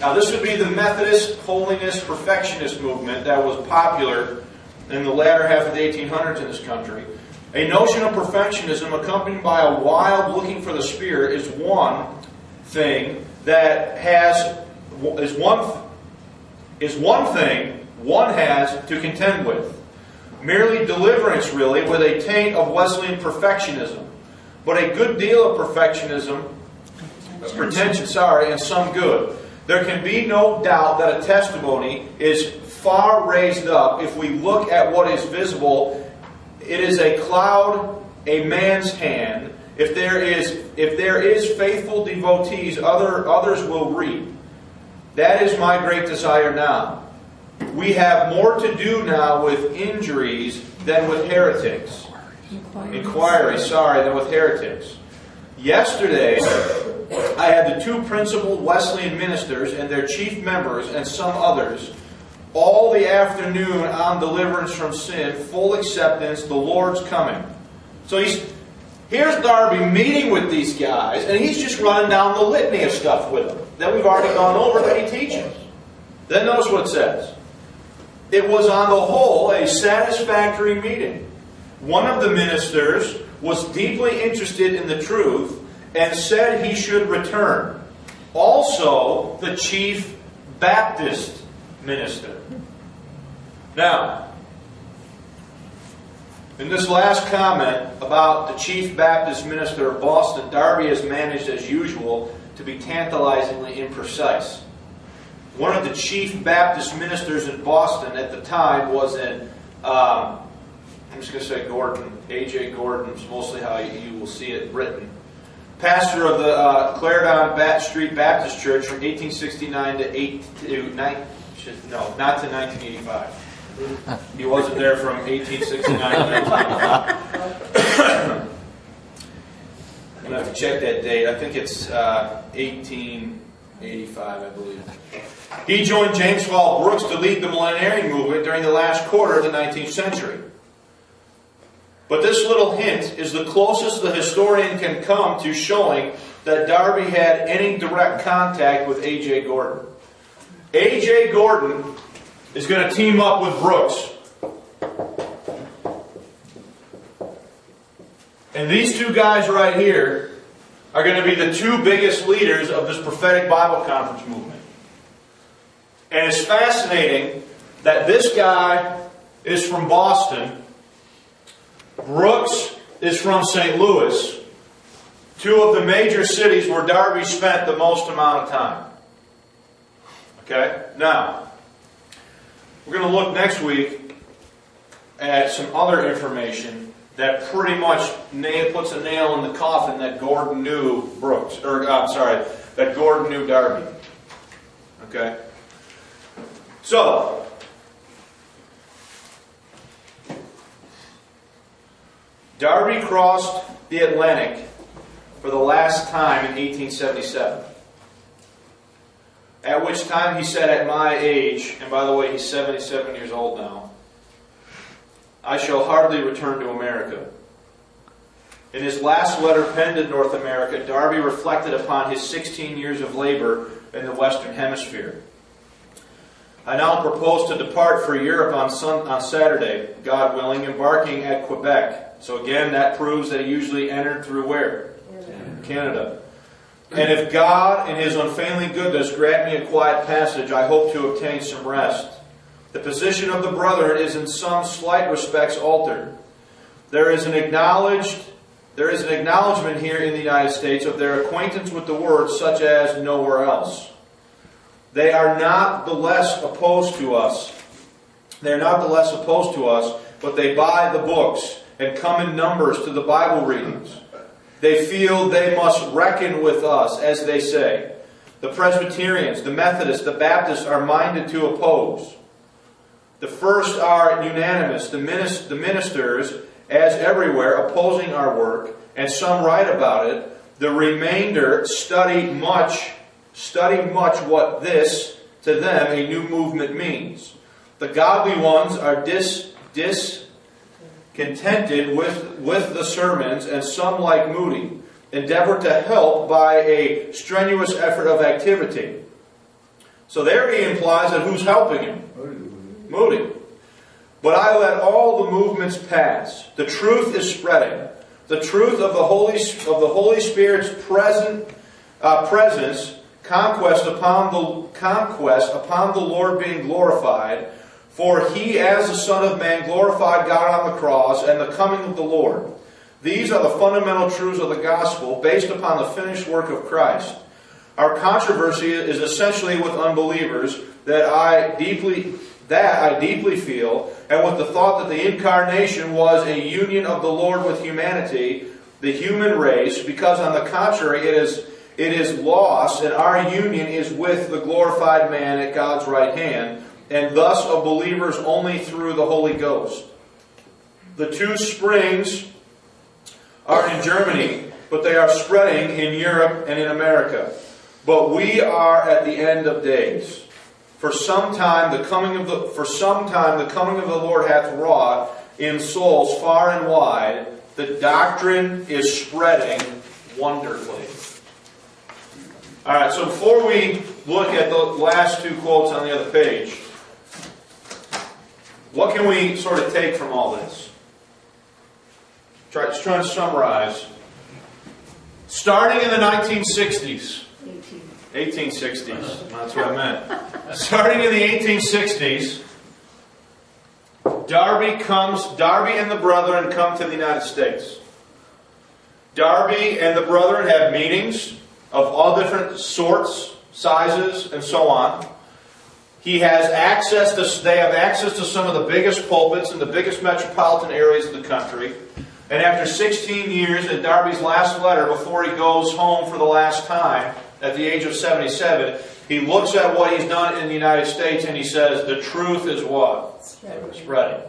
Now, this would be the Methodist holiness perfectionist movement that was popular in the latter half of the 1800s in this country. A notion of perfectionism accompanied by a wild looking for the Spirit is one thing one has to contend with. Merely deliverance, really, with a taint of Wesleyan perfectionism. But a good deal of pretension, and some good. There can be no doubt that a testimony is far raised up if we look at what is visible. It is a cloud, a man's hand. If there is faithful devotees, others will reap. That is my great desire now. We have more to do now with injuries than with heretics. Inquiries, than with heretics. Yesterday, I had the 2 principal Wesleyan ministers and their chief members and some others all the afternoon on deliverance from sin, full acceptance, the Lord's coming. So here's Darby meeting with these guys, and he's just running down the litany of stuff with them that we've already gone over that he teaches. Then notice what it says. It was on the whole a satisfactory meeting. One of the ministers was deeply interested in the truth and said he should return. also the chief Baptist minister. Now, in this last comment about the chief Baptist minister of Boston, Darby has managed, as usual, to be tantalizingly imprecise. One of the chief Baptist ministers in Boston at the time was I'm just going to say Gordon. A.J. Gordon is mostly how you will see it written. Pastor of the Clarendon Street Baptist Church from 1869 to 1985. He wasn't there from 1869 to 1985. I'm going to have to check that date. I think it's 1885, I believe. He joined James Hall Brooks to lead the millenarian movement during the last quarter of the 19th century. But this little hint is the closest the historian can come to showing that Darby had any direct contact with A.J. Gordon. A.J. Gordon is going to team up with Brooks. And these two guys right here are going to be the two biggest leaders of this prophetic Bible conference movement. And it's fascinating that this guy is from Boston. Brooks is from St. Louis, two of the major cities where Darby spent the most amount of time. Okay? Now, we're going to look next week at some other information that pretty much puts a nail in the coffin that Gordon knew Brooks, that Gordon knew Darby. Okay? So, Darby crossed the Atlantic for the last time in 1877. At which time he said, at my age, and by the way, he's 77 years old now, I shall hardly return to America. In his last letter penned in North America, Darby reflected upon his 16 years of labor in the Western Hemisphere. I now propose to depart for Europe on Saturday, God willing, embarking at Quebec. So again, that proves that he usually entered through where? Canada. And if God, in His unfailing goodness, grant me a quiet passage, I hope to obtain some rest. The position of the brethren is in some slight respects altered. There is an acknowledgement here in the United States of their acquaintance with the Word, such as nowhere else. They are not the less opposed to us. They are not the less opposed to us, but they buy the books and come in numbers to the Bible readings. They feel they must reckon with us, as they say. The Presbyterians, the Methodists, the Baptists are minded to oppose. The first are unanimous, the ministers, as everywhere, opposing our work, and some write about it. The remainder study much what this, to them, a new movement means. The godly ones are discontented with the sermons, and some, like Moody, endeavor to help by a strenuous effort of activity. So there he implies that who's helping him? Moody. But I let all the movements pass. The truth is spreading. The truth of the Holy Spirit's presence, conquest upon the Lord being glorified. For He, as the Son of Man, glorified God on the cross, and the coming of the Lord. These are the fundamental truths of the gospel, based upon the finished work of Christ. Our controversy is essentially with unbelievers that I deeply feel, and with the thought that the incarnation was a union of the Lord with humanity, the human race, because on the contrary it is lost, and our union is with the glorified man at God's right hand, and thus of believers only through the Holy Ghost. The two springs are in Germany, but they are spreading in Europe and in America. But we are at the end of days. For some time the coming of the Lord hath wrought in souls far and wide. The doctrine is spreading wonderfully. All right, so before we look at the last two quotes on the other page, what can we sort of take from all this? Just trying to summarize. Starting in the 1960s, 1860s. That's what I meant. Starting in the 1860s, Darby and the brethren come to the United States. Darby and the brethren have meetings of all different sorts, sizes, and so on. He has access to, they have access to some of the biggest pulpits in the biggest metropolitan areas of the country. And after 16 years, in Darby's last letter, before he goes home for the last time, at the age of 77, he looks at what he's done in the United States and he says, the truth is what? Spreading.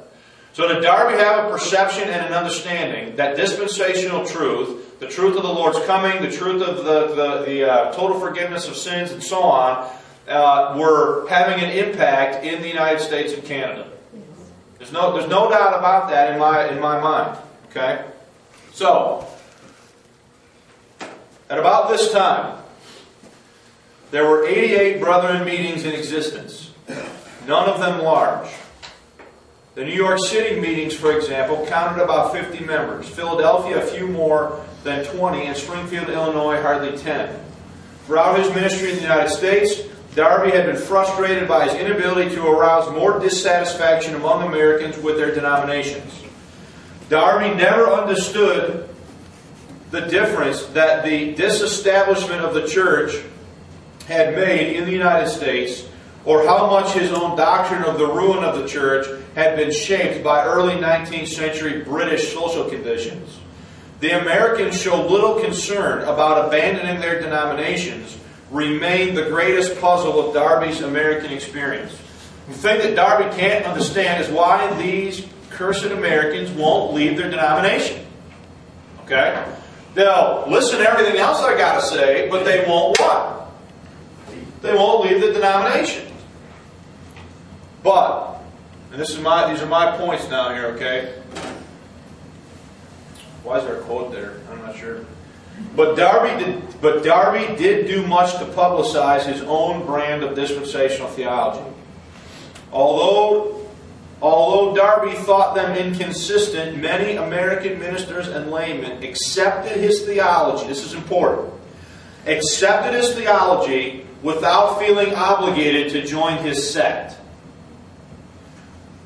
So did Darby have a perception and an understanding that dispensational truth, the truth of the Lord's coming, the truth of the total forgiveness of sins and so on, were having an impact in the United States and Canada? There's no doubt about that in my mind. Okay? So, at about this time, there were 88 brethren meetings in existence, none of them large. The New York City meetings, for example, counted about 50 members. Philadelphia, a few more than 20, and Springfield, Illinois, hardly 10. Throughout his ministry in the United States, Darby had been frustrated by his inability to arouse more dissatisfaction among Americans with their denominations. Darby never understood the difference that the disestablishment of the church had made in the United States, or how much his own doctrine of the ruin of the church had been shaped by early 19th century British social conditions. The Americans showed little concern about abandoning their denominations, remained the greatest puzzle of Darby's American experience. The thing that Darby can't understand is why these cursed Americans won't leave their denomination. Okay? They'll listen to everything else I got to say, but they won't what? They won't leave the denomination. But, and these are my points now here, okay? Why is there a quote there? I'm not sure. But Darby did do much to publicize his own brand of dispensational theology. Although Darby thought them inconsistent, many American ministers and laymen accepted his theology. This is important. Accepted his theology without feeling obligated to join his sect.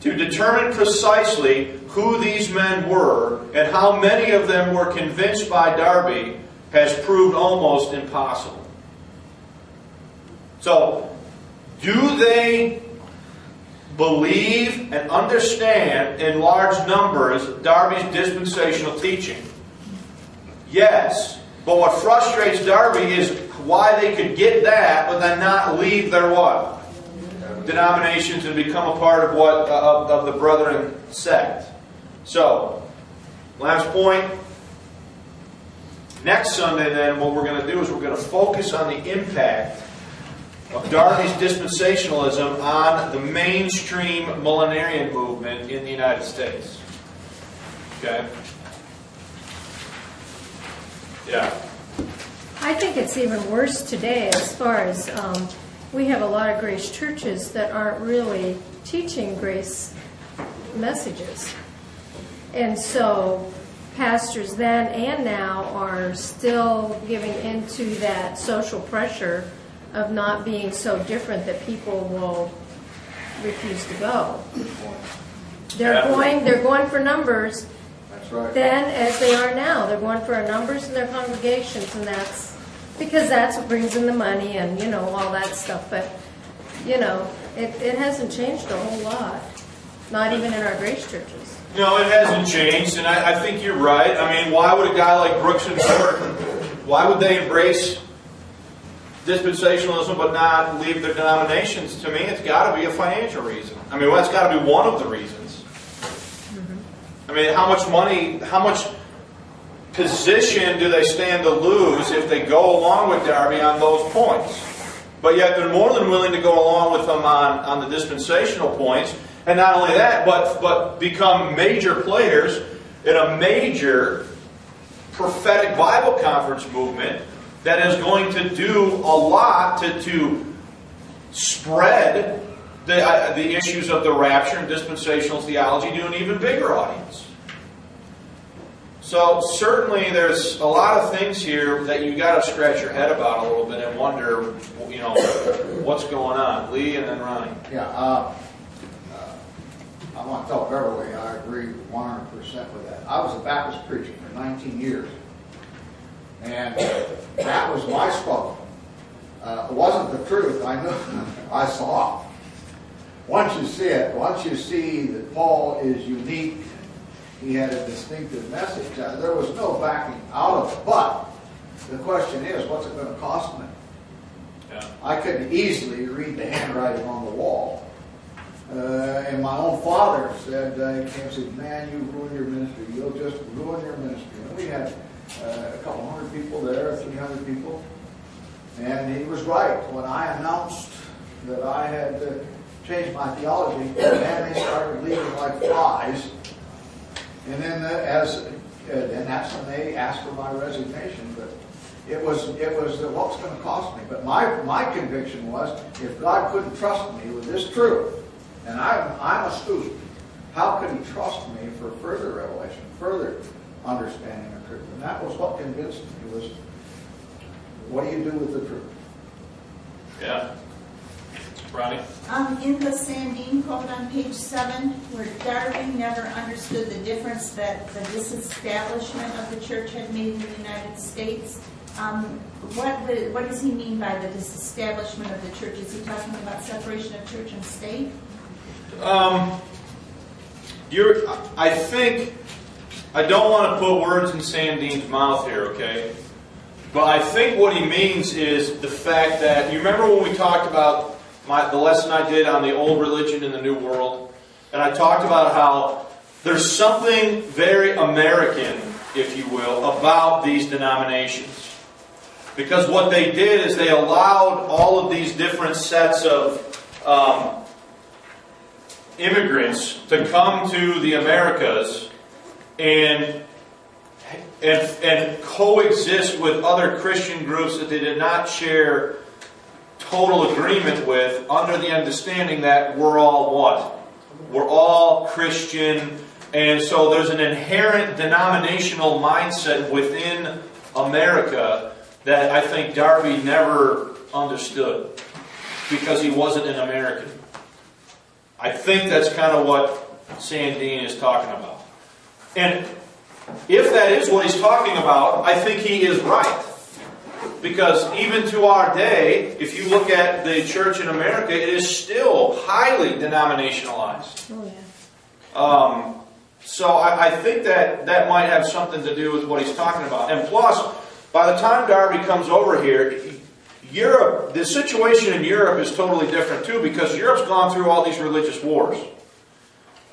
To determine precisely who these men were and how many of them were convinced by Darby has proved almost impossible. So, do they believe and understand in large numbers Darby's dispensational teaching? Yes. But what frustrates Darby is why they could get that but then not leave their what? Denominations and become a part of what of the Brethren sect. So, last point. Next Sunday then what we're going to do is we're going to focus on the impact of Darby's dispensationalism on the mainstream millenarian movement in the United States. Okay? Yeah. I think it's even worse today as far as we have a lot of grace churches that aren't really teaching grace messages. And so pastors then and now are still giving into that social pressure of not being so different that people will refuse to go. They're going for numbers. That's right. Then, as they are now, they're going for numbers in their congregations, and that's because that's what brings in the money and all that stuff. But it hasn't changed a whole lot. Not even in our grace churches. No, it hasn't changed, and I think you're right. I mean, why would a guy like Brooks and Gordon, why would they embrace dispensationalism but not leave their denominations? To me, it's got to be a financial reason. I mean, that's got to be one of the reasons. I mean, how much money, how much position do they stand to lose if they go along with Darby on those points? But yet they're more than willing to go along with them on the dispensational points. And not only that, but become major players in a major prophetic Bible conference movement that is going to do a lot to spread the issues of the rapture and dispensational theology to an even bigger audience. So certainly there's a lot of things here that you got to scratch your head about a little bit and wonder, you know, what's going on. Lee and then Ronnie. Yeah, I want to tell Beverly I agree 100% with that. I was a Baptist preacher for 19 years, and that was my struggle. It wasn't the truth. I knew. I saw. Once you see it, once you see that Paul is unique, he had a distinctive message. There was no backing out of it. But the question is, what's it going to cost me? Yeah. I could easily read the handwriting on the wall. And my own father said, he came and said, man, you ruined your ministry. You'll just ruin your ministry. And we had a couple hundred people there, 300 people. And he was right. When I announced that I had changed my theology, man, they started leaving like flies. And then and that's when they asked for my resignation. But it was what was going to cost me. But my conviction was, if God couldn't trust me with this truth, and I'm a student, how could He trust me for further revelation, further understanding of truth? And that was what convinced me, was, what do you do with the truth? Yeah. Ronnie? In the Sandine quote on page 7, where Darby never understood the difference that the disestablishment of the church had made in the United States, what does he mean by the disestablishment of the church? Is he talking about separation of church and state? I think, I don't want to put words in Sandine's mouth here, okay? But I think what he means is the fact that, you remember when we talked about the lesson I did on the old religion and the new world? And I talked about how there's something very American, if you will, about these denominations. Because what they did is they allowed all of these different sets of immigrants to come to the Americas and coexist with other Christian groups that they did not share total agreement with, under the understanding that we're all what? We're all Christian. And so there's an inherent denominational mindset within America that I think Darby never understood, because he wasn't an American. I think that's kind of what Sandine is talking about. And if that is what he's talking about, I think he is right. Because even to our day, if you look at the church in America, it is still highly denominationalized. Oh, yeah. So I think that might have something to do with what he's talking about. And plus, by the time Darby comes over here, Europe, the situation in Europe is totally different too, because Europe's gone through all these religious wars.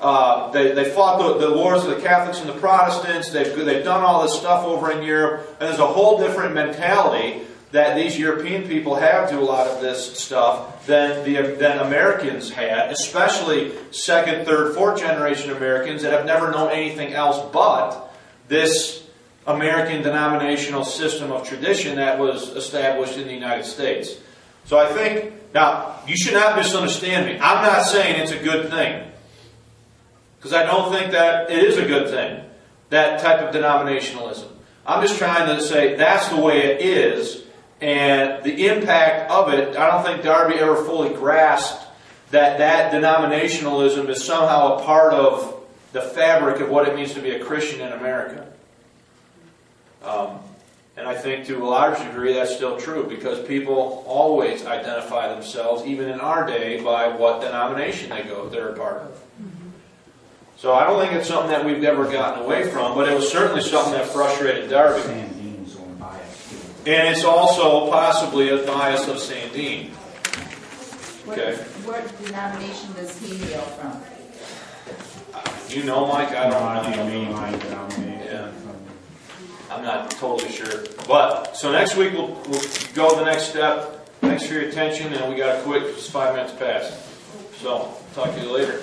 They fought the wars of the Catholics and the Protestants. They've done all this stuff over in Europe, and there's a whole different mentality that these European people have to a lot of this stuff than Americans had, especially second, third, fourth generation Americans that have never known anything else but this American denominational system of tradition that was established in the United States. So I think, now, you should not misunderstand me. I'm not saying it's a good thing, because I don't think that it is a good thing, that type of denominationalism. I'm just trying to say that's the way it is, and the impact of it, I don't think Darby ever fully grasped that denominationalism is somehow a part of the fabric of what it means to be a Christian in America. And I think to a large degree that's still true, because people always identify themselves, even in our day, by what denomination they're a part of. So I don't think it's something that we've ever gotten away from, but it was certainly something that frustrated Darby. Sandine's own bias too. And it's also possibly a bias of Sandine. Okay. What denomination does he hail from? You know, Mike, I don't know. Mainline denomination. Yeah. I'm not totally sure. But, so next week we'll go the next step. Thanks for your attention, and we got to quit because it's 5 minutes past. So, talk to you later.